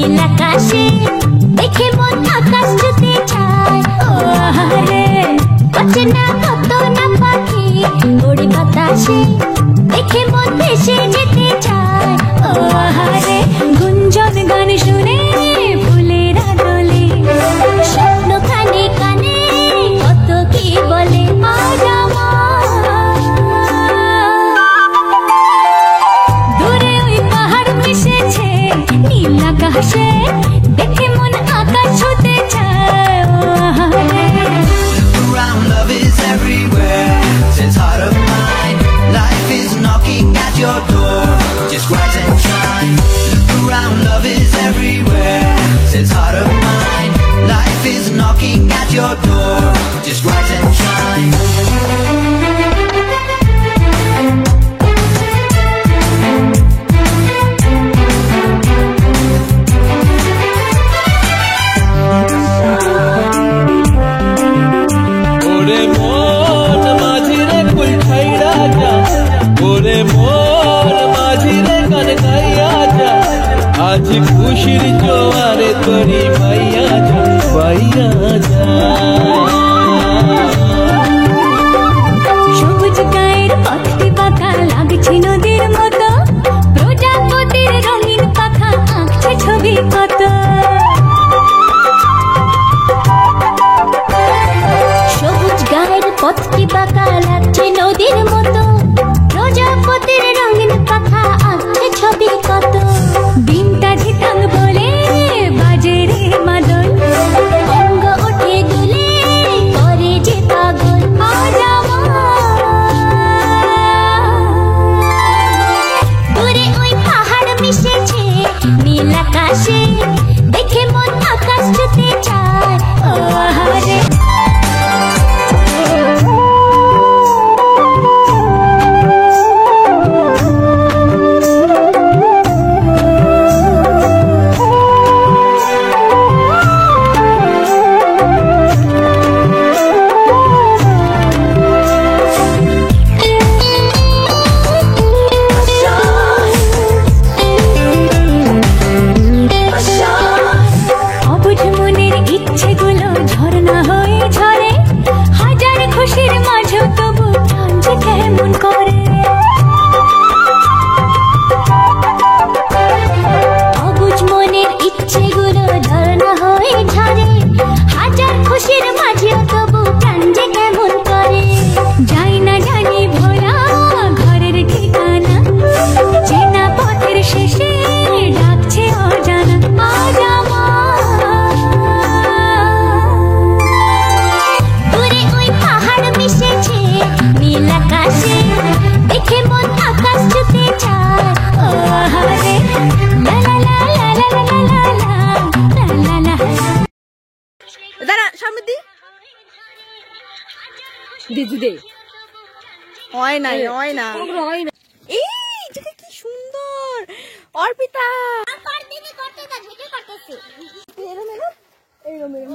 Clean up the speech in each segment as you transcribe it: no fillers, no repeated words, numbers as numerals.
নীল আকাশে দেখে মন আকাশ ছুতে চায়। ও আহারে অচেনা কত না পাখি ওড়ে বাতাসে দেখে মন ভেসে যেতে চায়। ও আহারে গুঞ্জন গান শুনে ফুলেরা দোলে স্বপ্ন কানে কানে কত কি বলে আজ আমার। দূরে ওই পাহাড় মিশেছে নীল আকাশে দেখে মন আকাশ ছুতে চায়। ও আহারে around, love is everywhere. It's heart of mine. Life is knocking at your door. Just rise and shine. Look around, love is everywhere. It's heart of mine. Life is knocking at your door. Just rise and shine. ওরে মন মাঝিরে কুল ঠাইরা যা, ওরে মন মাঝিরে গান গাইয়া যা, আজ খুশির জোয়ারে তোরি বাইয়া যা, বাইয়া যা। সবুজ গায়ের পথটি বাঁকা লাগছে নদীর মতো, প্রজাপতির রঙিন পাখা আঁকছে ছবি কত। সবুজ গায়ের পথটি বাঁকা লাগছে নদীর মতো, প্রজাপতির রঙিন পাখা আঁকছে ছবি কত। দিনটা ঝিটাং বলে বাজে রে মাদল, অঙ্গ ওঠে দুলে করে যে পাগল আজ আমার। দূরে ওই পাহাড় মিশেছে নীল আকাশে দেখে মন আকাশ ছুতে চায়। ও আহারে অবুঝ মনের ইচ্ছেগুলো ঝর্ণা হয়ে ঝরে, হাজার খুশির মাঝে তবু প্রাণ যে কেমন করে। অবুঝ মনের ইচ্ছেগুলো ঝর্ণা হয়ে ঝরে, হাজার খুশির মাঝে তবু প্রাণ যে কেমন করে। যাই না জানি ভোলা ঘরের ঠিকানা, চেনা পথের শেষে ডাকছে অজানা আজ আমার। দূরে ওই পাহাড় মিশেছে নীল আকাশে দেখে মন আকাশ ছুতে চায়। ও আহারে লা লা লা লা লা লা লা লা লা লা লা। দাঁড়া সামনে দি দিদি দে হয় না হয় না হয় না। এই এটা কি সুন্দর অর্পিতা করতেনি করতে তা ঝেকে করতেছে এরম এরম এইরম এরম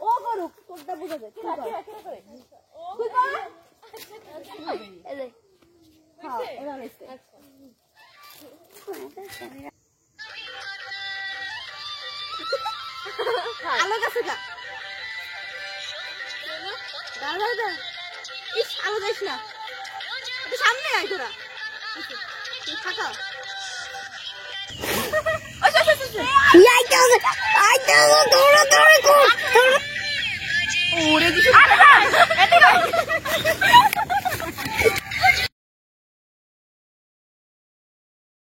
ও করো কোনটা বুঝা যায় ঠিক আছে করে এই যে হ্যাঁ এরম আছে। আলো গাছে গা দাঁড়া দাঁড়া ইস আলো যাইস না, একটু সামনে আয় তোরা থাকা। ওরে